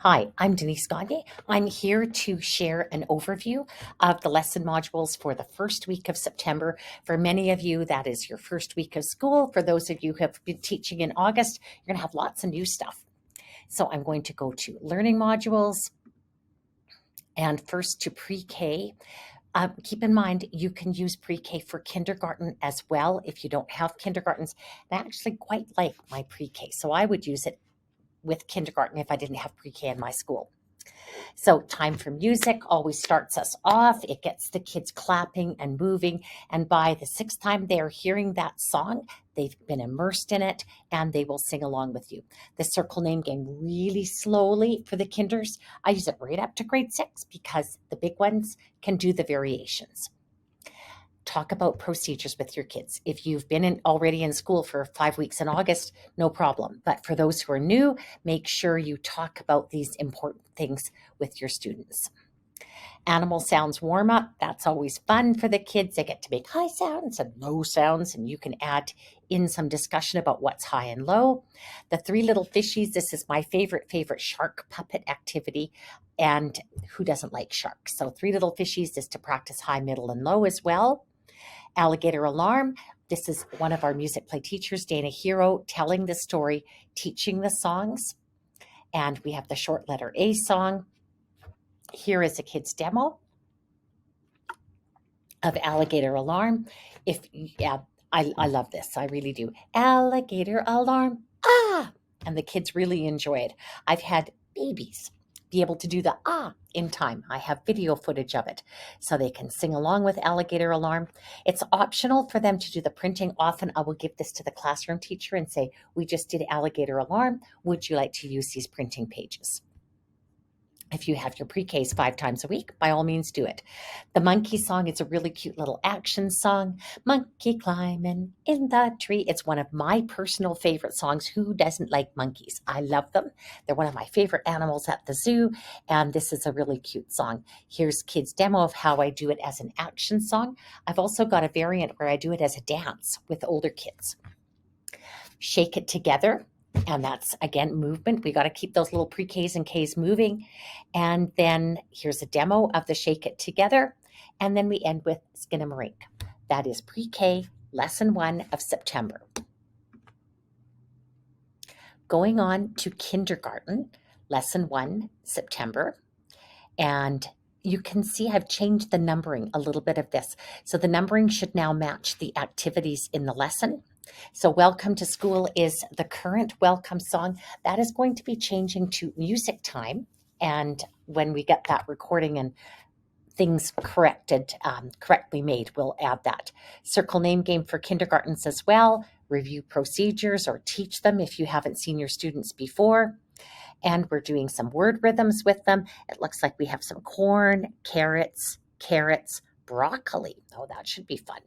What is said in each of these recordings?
Hi, I'm Denise Gagne. I'm here to share an overview of the lesson modules for the first week of September. For many of you, that is your first week of school. For those of you who have been teaching in August, you're going to have lots of new stuff. So I'm going to go to learning modules and first to pre-K. Keep in mind, you can use pre-K for kindergarten as well if you don't have kindergartens. I actually quite like my pre-K, so I would use it with kindergarten if I didn't have pre-K in my school. So time for music always starts us off. It gets the kids clapping and moving. And by the sixth time they're hearing that song, they've been immersed in it and they will sing along with you. The circle name game really slowly for the kinders. I use it right up to grade 6 because the big ones can do the variations. Talk about procedures with your kids. If you've been already in school for 5 weeks in August, no problem. But for those who are new, make sure you talk about these important things with your students. Animal sounds warm up. That's always fun for the kids. They get to make high sounds and low sounds, and you can add in some discussion about what's high and low. The three little fishies, this is my favorite shark puppet activity. And who doesn't like sharks? So three little fishies is to practice high, middle, and low as well. Alligator alarm. This is one of our music play teachers, Dana Hero, telling the story, teaching the songs. And we have the short letter A song. Here is a kid's demo of alligator alarm. I love this. I really do. Alligator alarm. Ah! And the kids really enjoy it. I've had babies be able to do the ah in time. I have video footage of it so they can sing along with alligator alarm. It's optional for them to do the printing. Often I will give this to the classroom teacher and say, we just did alligator alarm. Would you like to use these printing pages? If you have your pre-Ks 5 times a week, by all means do it. The monkey song is a really cute little action song. Monkey climbing in the tree. It's one of my personal favorite songs. Who doesn't like monkeys? I love them. They're one of my favorite animals at the zoo, and this is a really cute song. Here's kids' demo of how I do it as an action song. I've also got a variant where I do it as a dance with older kids. Shake it together. And that's, again, movement. We got to keep those little pre-Ks and Ks moving. And then here's a demo of the Shake It Together. And then we end with Skinamarink. That is pre-K, lesson 1 of September. Going on to kindergarten, lesson 1, September. And you can see I've changed the numbering a little bit of this. So the numbering should now match the activities in the lesson. So Welcome to School is the current welcome song. That is going to be changing to music time. And when we get that recording and things correctly made, we'll add that. Circle name game for kindergartens as well. Review procedures or teach them if you haven't seen your students before. And we're doing some word rhythms with them. It looks like we have some corn, carrots, broccoli. Oh, that should be fun.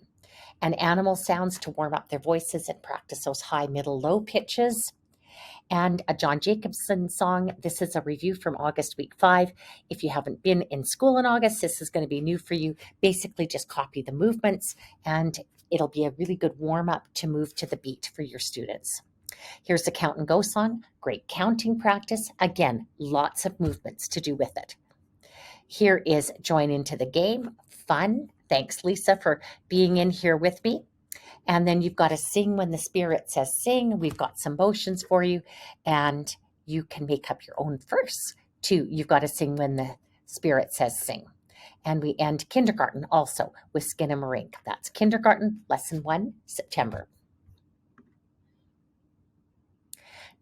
And animal sounds to warm up their voices and practice those high, middle, low pitches. And a John Jacobson song. This is a review from August week 5. If you haven't been in school in August, this is going to be new for you. Basically, just copy the movements and it'll be a really good warm up to move to the beat for your students. Here's the Count and Go song. Great counting practice. Again, lots of movements to do with it. Here is Join Into the Game. Fun. Thanks, Lisa, for being in here with me. And then you've got to sing when the spirit says sing. We've got some motions for you, and you can make up your own verse too. You've got to sing when the spirit says sing. And we end kindergarten also with Skinamarink. That's kindergarten, lesson 1, September.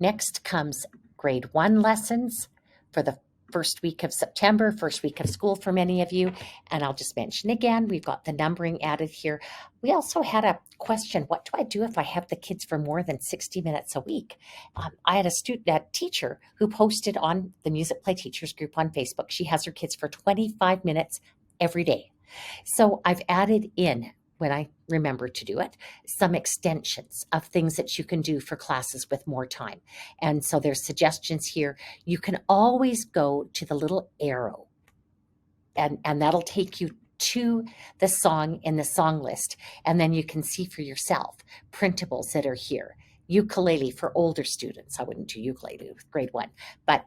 Next comes grade 1 lessons for the first week of September, first week of school for many of you. And I'll just mention again, we've got the numbering added here. We also had a question, what do I do if I have the kids for more than 60 minutes a week? I had a teacher who posted on the Music Play Teachers group on Facebook. She has her kids for 25 minutes every day. So I've added in, when I remember to do it, some extensions of things that you can do for classes with more time. And so there's suggestions here. You can always go to the little arrow and that'll take you to the song in the song list. And then you can see for yourself printables that are here. Ukulele for older students. I wouldn't do ukulele with grade 1, but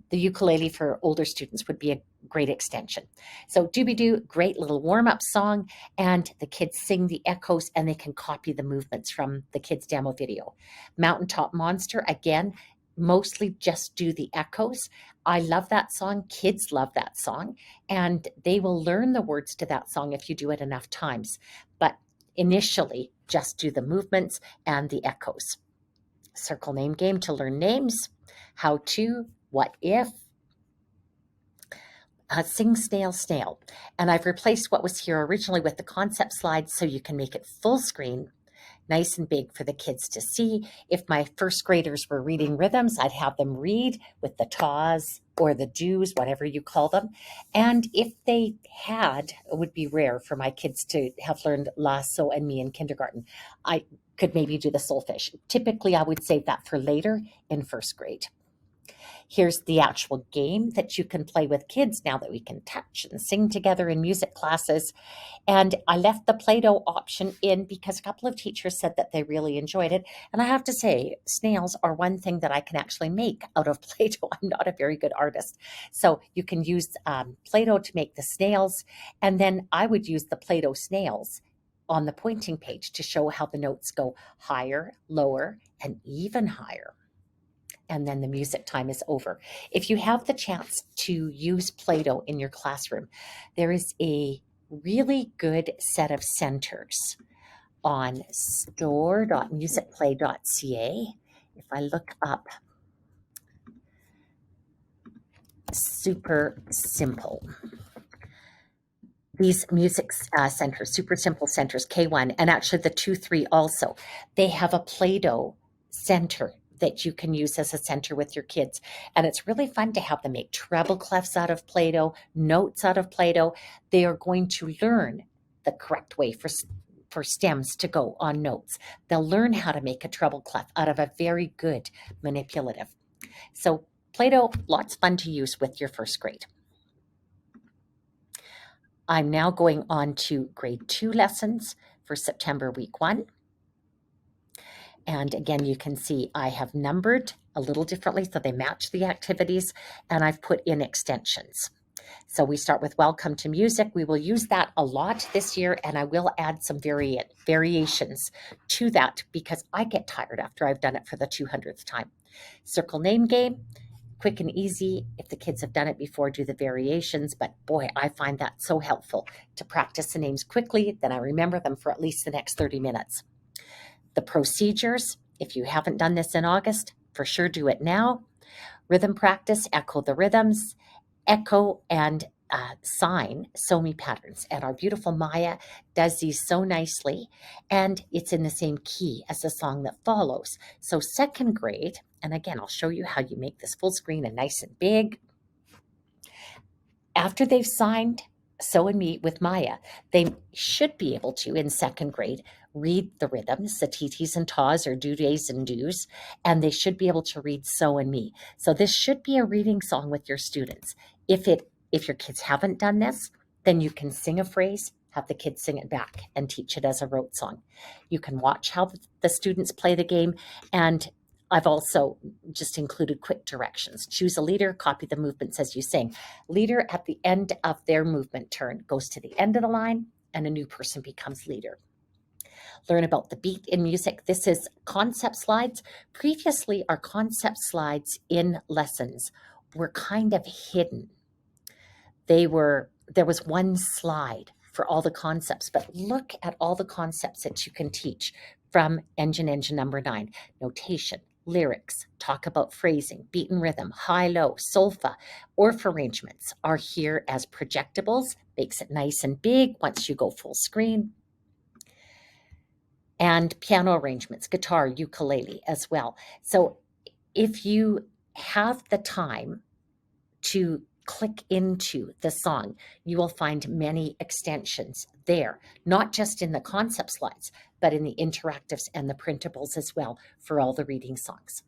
the ukulele for older students would be a great extension. So Doobie-Doo, great little warm-up song, and the kids sing the echoes and they can copy the movements from the kids' demo video. Mountaintop Monster, again, mostly just do the echoes. I love that song. Kids love that song, and they will learn the words to that song if you do it enough times. But initially, just do the movements and the echoes. Circle name game to learn names. How to, what if, sing snail snail. And I've replaced what was here originally with the concept slides so you can make it full screen, nice and big for the kids to see. If my first graders were reading rhythms, I'd have them read with the taws or the do's, whatever you call them. And if they had, it would be rare for my kids to have learned La, So, and Me in kindergarten. I could maybe do the solfege. Typically, I would save that for later in first grade. Here's the actual game that you can play with kids now that we can touch and sing together in music classes. And I left the Play-Doh option in because a couple of teachers said that they really enjoyed it. And I have to say, snails are one thing that I can actually make out of Play-Doh. I'm not a very good artist. So you can use Play-Doh to make the snails. And then I would use the Play-Doh snails on the pointing page to show how the notes go higher, lower, and even higher. And then the music time is over. If you have the chance to use Play-Doh in your classroom, there is a really good set of centers on store.musicplay.ca. If I look up Super Simple, these music centers, Super Simple centers, K1, and actually the 2-3 also, they have a Play-Doh center that you can use as a center with your kids. And it's really fun to have them make treble clefs out of Play-Doh, notes out of Play-Doh. They are going to learn the correct way for stems to go on notes. They'll learn how to make a treble clef out of a very good manipulative. So Play-Doh, lots of fun to use with your first grade. I'm now going on to grade 2 lessons for September week 1. And again, you can see I have numbered a little differently so they match the activities, and I've put in extensions. So we start with Welcome to Music. We will use that a lot this year, and I will add some variations to that because I get tired after I've done it for the 200th time. Circle name game, quick and easy. If the kids have done it before, do the variations, but boy, I find that so helpful to practice the names quickly, then I remember them for at least the next 30 minutes. The procedures, if you haven't done this in August, for sure do it now. Rhythm practice, echo the rhythms, echo and sign So-Me patterns. And our beautiful Maya does these so nicely, and it's in the same key as the song that follows. So second grade, and again, I'll show you how you make this full screen and nice and big. After they've signed So and Me with Maya, they should be able to, in second grade, read the rhythms, the TTs and TAs or do-days and do's, and they should be able to read So and Me. So this should be a reading song with your students. If your kids haven't done this, then you can sing a phrase, have the kids sing it back, and teach it as a rote song. You can watch how the students play the game, and I've also just included quick directions. Choose a leader, copy the movements as you sing. Leader at the end of their movement turn goes to the end of the line, and a new person becomes leader. Learn about the beat in music. This is concept slides. Previously, our concept slides in lessons were kind of hidden. There was one slide for all the concepts, but look at all the concepts that you can teach from engine number 9. Notation, lyrics, talk about phrasing, beat and rhythm, high-low, solfa, orf arrangements are here as projectables. Makes it nice and big once you go full screen. And piano arrangements, guitar, ukulele as well. So if you have the time to click into the song, you will find many extensions there, not just in the concept slides, but in the interactives and the printables as well for all the reading songs.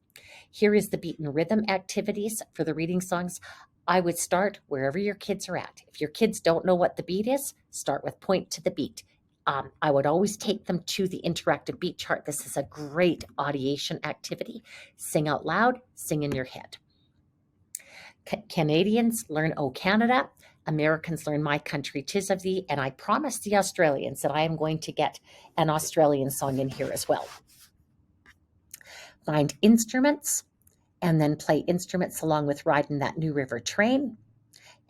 Here is the beat and rhythm activities for the reading songs. I would start wherever your kids are at. If your kids don't know what the beat is, start with point to the beat. I would always take them to the interactive beat chart. This is a great audiation activity. Sing out loud, sing in your head. Canadians learn O Canada, Americans learn My Country 'Tis of Thee, and I promised the Australians that I am going to get an Australian song in here as well. Find instruments and then play instruments along with Riding That New River Train,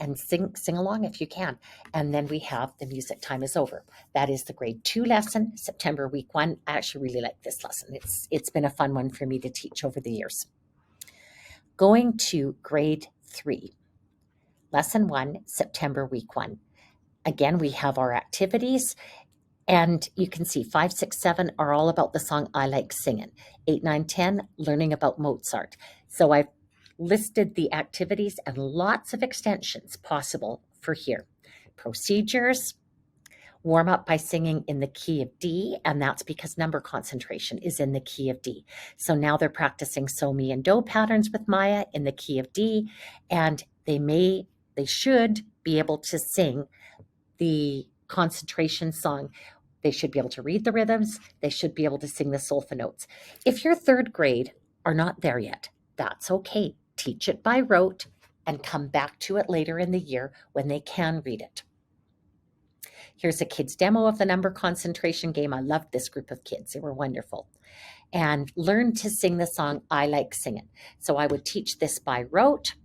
and sing along if you can. And then we have the music time is over. That is the grade 2 lesson, September week 1. I actually really like this lesson. It's been a fun one for me to teach over the years. Going to grade 3, lesson 1, September week 1. Again, we have our activities, and you can see 5, 6, 7 are all about the song I Like Singing. 8, 9, 10, learning about Mozart. So I've listed the activities and lots of extensions possible for here. Procedures, warm up by singing in the key of D, and that's because number concentration is in the key of D. So now they're practicing so, mi, and do patterns with Maya in the key of D, and they should be able to sing the concentration song. They should be able to read the rhythms. They should be able to sing the solfa notes. If your third grade are not there yet, that's okay. Teach it by rote and come back to it later in the year when they can read it. Here's a kid's demo of the number concentration game. I loved this group of kids. They were wonderful. And learn to sing the song I Like Singing. So I would teach this by rote.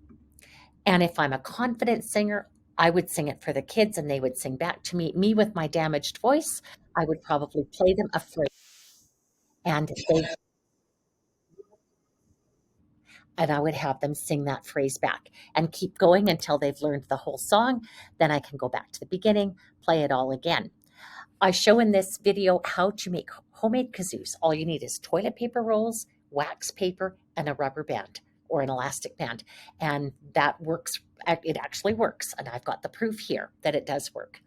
And if I'm a confident singer, I would sing it for the kids and they would sing back to me. Me with my damaged voice, I would probably play them a phrase. And I would have them sing that phrase back and keep going until they've learned the whole song. Then I can go back to the beginning, play it all again. I show in this video how to make homemade kazoos. All you need is toilet paper rolls, wax paper, and a rubber band or an elastic band. And that works. It actually works. And I've got the proof here that it does work.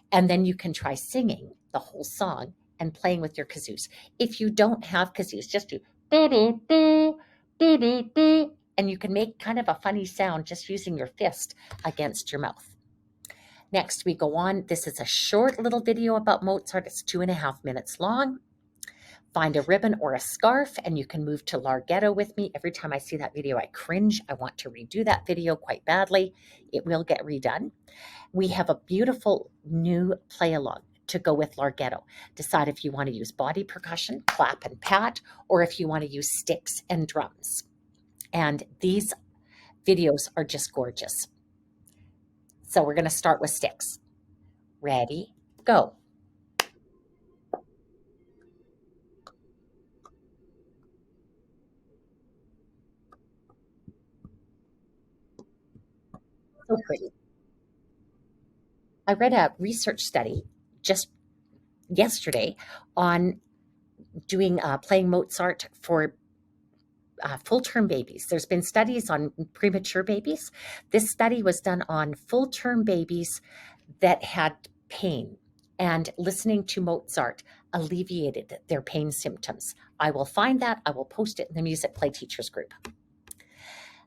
And then you can try singing the whole song and playing with your kazoos. If you don't have kazoos, just do do-do-do, do-do-do, and you can make kind of a funny sound just using your fist against your mouth. Next, we go on. This is a short little video about Mozart. It's 2.5 minutes long. Find a ribbon or a scarf, and you can move to Larghetto with me. Every time I see that video, I cringe. I want to redo that video quite badly. It will get redone. We have a beautiful new play-along to go with Larghetto. Decide if you want to use body percussion, clap and pat, or if you want to use sticks and drums. And these videos are just gorgeous. So we're going to start with sticks. Ready, go. So pretty. I read a research study just yesterday on doing playing Mozart for full-term babies. There's been studies on premature babies. This study was done on full-term babies that had pain, and listening to Mozart alleviated their pain symptoms. I will find that. I will post it in the Music Play Teachers group.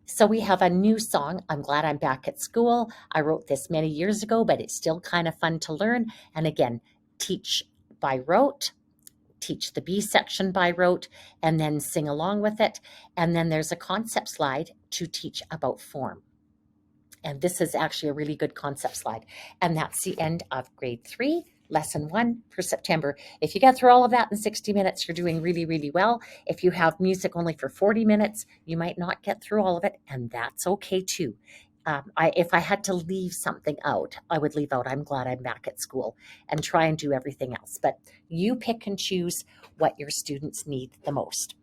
So we have a new song, I'm Glad I'm Back at School. I wrote this many years ago, but it's still kind of fun to learn. And again, teach by rote, teach the B section by rote, and then sing along with it. And then there's a concept slide to teach about form. And this is actually a really good concept slide. And that's the end of grade 3, lesson 1 for September. If you get through all of that in 60 minutes, you're doing really, really well. If you have music only for 40 minutes, you might not get through all of it, and that's okay too. If I had to leave something out, I would leave out I'm Glad I'm Back at School and try and do everything else. But you pick and choose what your students need the most.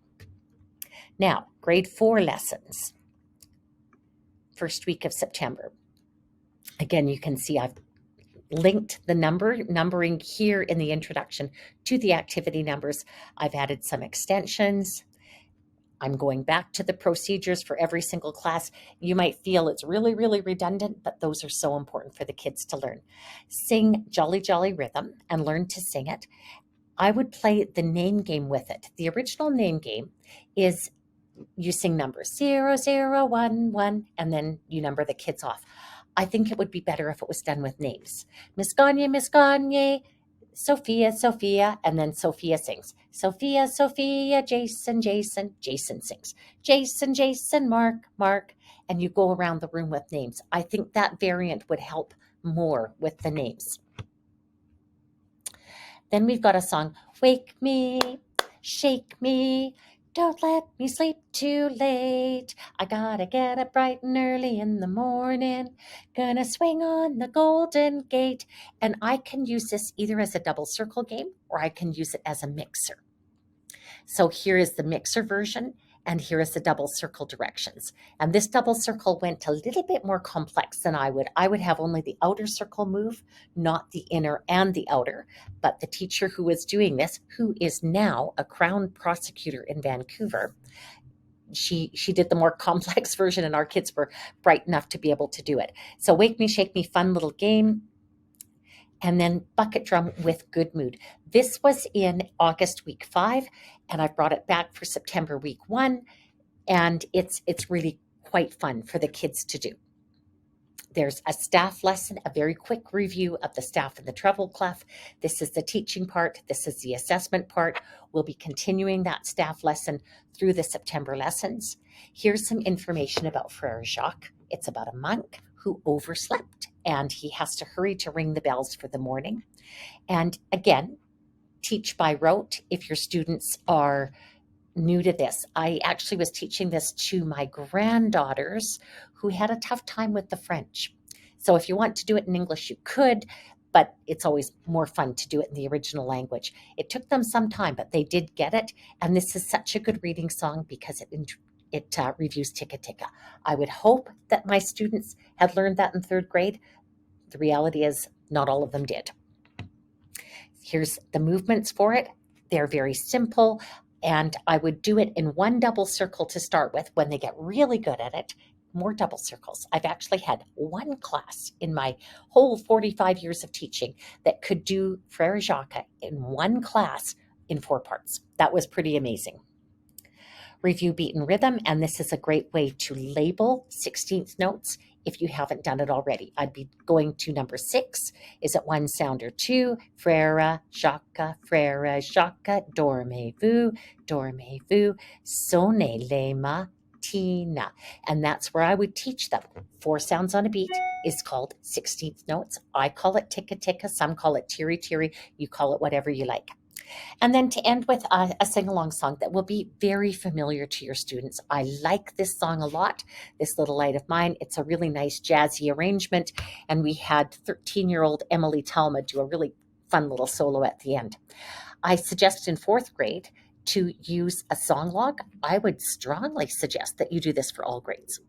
Now, grade 4 lessons. First week of September. Again, you can see I've linked the numbering here in the introduction to the activity numbers. I've added some extensions. I'm going back to the procedures for every single class. You might feel it's really, really redundant, but those are so important for the kids to learn. Sing Jolly Jolly Rhythm and learn to sing it. I would play the name game with it. The original name game is you sing numbers 0, 0, 1, 1, and then you number the kids off. I think it would be better if it was done with names. Miss Gagne, Sophia, Sophia, and then Sophia sings. Sophia, Sophia, Jason, Jason, Jason sings. Jason, Jason, Mark, Mark, and you go around the room with names. I think that variant would help more with the names. Then we've got a song, wake me, shake me, don't let me sleep too late. I gotta get up bright and early in the morning, gonna swing on the golden gate. And I can use this either as a double circle game or I can use it as a mixer. So here is the mixer version, and here is the double circle directions. And this double circle went a little bit more complex than I would. I would have only the outer circle move, not the inner and the outer. But the teacher who was doing this, who is now a Crown prosecutor in Vancouver, she did the more complex version, and our kids were bright enough to be able to do it. So wake me, shake me, fun little game. And then bucket drum with good mood. This was in August week 5, and I brought it back for September week 1, and it's really quite fun for the kids to do. There's a staff lesson, a very quick review of the staff and the treble clef. This is the teaching part. This is the assessment part. We'll be continuing that staff lesson through the September lessons. Here's some information about Frere Jacques. It's about a monk who overslept, and he has to hurry to ring the bells for the morning. And again, teach by rote if your students are new to this. I actually was teaching this to my granddaughters who had a tough time with the French. So if you want to do it in English, you could, but it's always more fun to do it in the original language. It took them some time, but they did get it. And this is such a good reading song because it reviews Ticka Ticka. I would hope that my students had learned that in 3rd grade. The reality is not all of them did. Here's the movements for it. They're very simple, and I would do it in one double circle to start with. When they get really good at it, more double circles. I've actually had one class in my whole 45 years of teaching that could do Frere Jacques in one class in 4 parts. That was pretty amazing. Review beat and rhythm, and this is a great way to label 16th notes if you haven't done it already. I'd be going to number 6. Is it 1 sound or 2? Frere Jacques, dormez-vous, sonnez les matines. And that's where I would teach them. 4 sounds on a beat is called 16th notes. I call it ticka ticka. Some call it tiri tiri. You call it whatever you like. And then to end with a sing-along song that will be very familiar to your students. I like this song a lot, This Little Light of Mine. It's a really nice jazzy arrangement, and we had 13-year-old Emily Talma do a really fun little solo at the end. I suggest in 4th grade to use a song log. I would strongly suggest that you do this for all grades.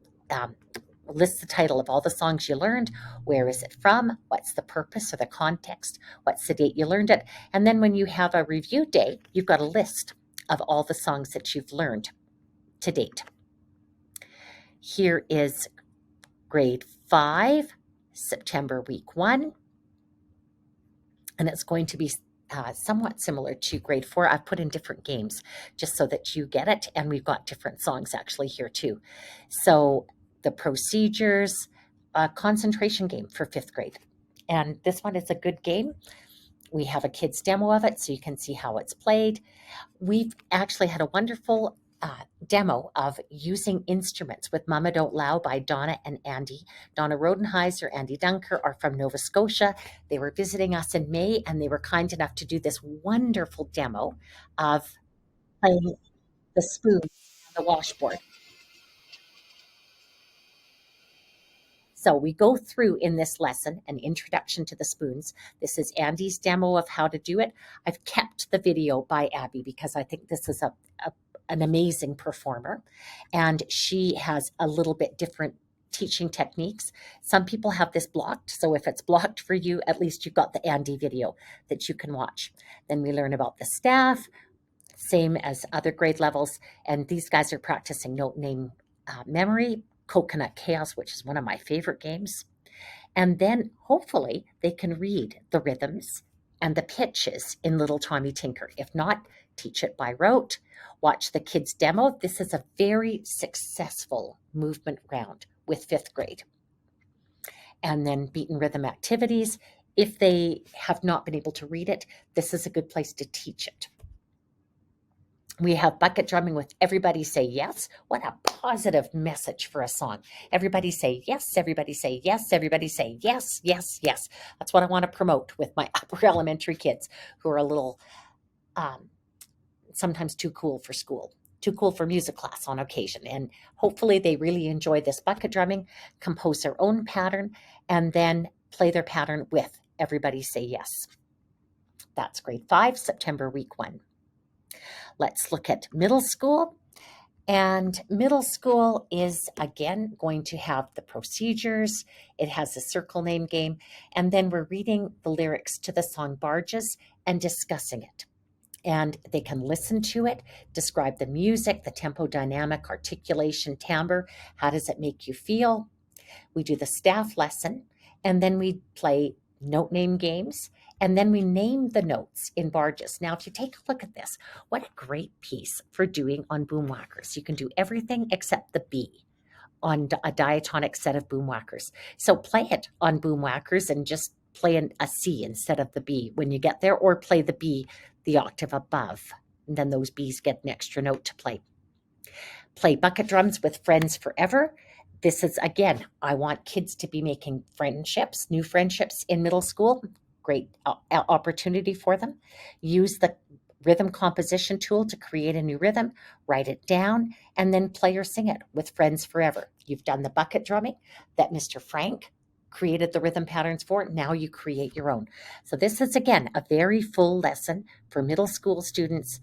List the title of all the songs you learned. Where is it from? What's the purpose or the context? What's the date you learned it? And then when you have a review day, you've got a list of all the songs that you've learned to date. Here is grade 5, September week 1. And it's going to be somewhat similar to grade 4. I've put in different games just so that you get it. And we've got different songs actually here too. So the procedures, concentration game for 5th grade. And this one is a good game. We have a kid's demo of it so you can see how it's played. We've actually had a wonderful demo of using instruments with Mama Don't Loud by Donna and Andy. Donna Rodenheiser, Andy Dunker are from Nova Scotia. They were visiting us in May, and they were kind enough to do this wonderful demo of playing the spoon on the washboard. So we go through in this lesson an introduction to the spoons. This is Andy's demo of how to do it. I've kept the video by Abby because I think this is an amazing performer, and she has a little bit different teaching techniques. Some people have this blocked, so if it's blocked for you, at least you've got the Andy video that you can watch. Then we learn about the staff, same as other grade levels, and these guys are practicing note name memory, Coconut Chaos, which is one of my favorite games. And then hopefully they can read the rhythms and the pitches in Little Tommy Tinker. If not, teach it by rote. Watch the kids' demo. This is a very successful movement round with 5th grade. And then beat and rhythm activities. If they have not been able to read it, this is a good place to teach it. We have bucket drumming with everybody say yes. What a positive message for a song. Everybody say yes, everybody say yes, everybody say yes, yes, yes. That's what I want to promote with my upper elementary kids who are a little sometimes too cool for school, too cool for music class on occasion. And hopefully they really enjoy this bucket drumming, compose their own pattern, and then play their pattern with everybody say yes. That's grade 5, September week 1. Let's look at middle school. And middle school is again going to have the procedures. It has a circle name game. And then we're reading the lyrics to the song Barges and discussing it. And they can listen to it, describe the music, the tempo, dynamic, articulation, timbre. How does it make you feel? We do the staff lesson, and then we play note name games, and then we name the notes in Barges. Now, if you take a look at this, what a great piece for doing on boomwhackers. You can do everything except the B on a diatonic set of boomwhackers. So play it on boomwhackers and just play a C instead of the B when you get there, or play the B the octave above. And then those Bs get an extra note to play. Play bucket drums with friends forever. This is, again, I want kids to be making friendships, new friendships in middle school. Great opportunity for them. Use the rhythm composition tool to create a new rhythm, write it down, and then play or sing it with friends forever. You've done the bucket drumming that Mr. Frank created the rhythm patterns for. Now you create your own. So this is, again, a very full lesson for middle school students,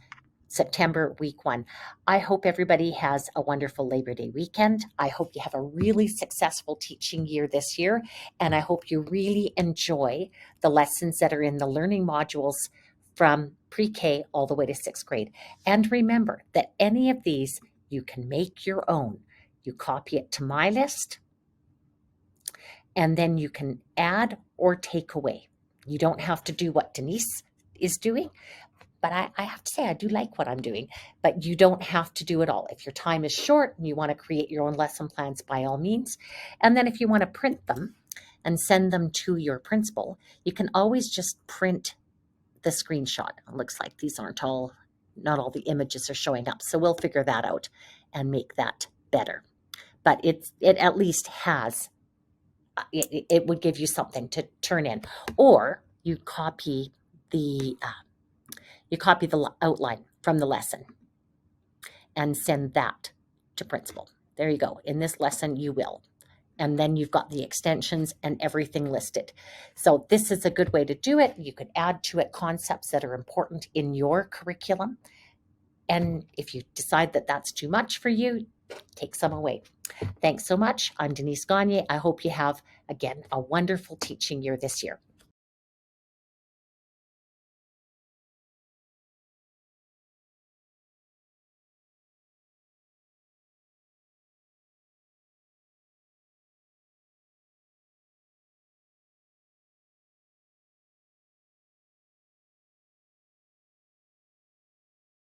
September week 1. I hope everybody has a wonderful Labor Day weekend. I hope you have a really successful teaching year this year, and I hope you really enjoy the lessons that are in the learning modules from pre-K all the way to 6th grade. And remember that any of these you can make your own. You copy it to my list, and then you can add or take away. You don't have to do what Denise is doing. But I have to say, I do like what I'm doing, but you don't have to do it all. If your time is short and you want to create your own lesson plans, by all means. And then if you want to print them and send them to your principal, you can always just print the screenshot. It looks like these not all the images are showing up. So we'll figure that out and make that better. But it at least has, it would give you something to turn in. Or you copy the outline from the lesson and send that to principal. There you go. In this lesson, you will. And then you've got the extensions and everything listed. So this is a good way to do it. You could add to it concepts that are important in your curriculum. And if you decide that that's too much for you, take some away. Thanks so much. I'm Denise Gagne. I hope you have, again, a wonderful teaching year this year.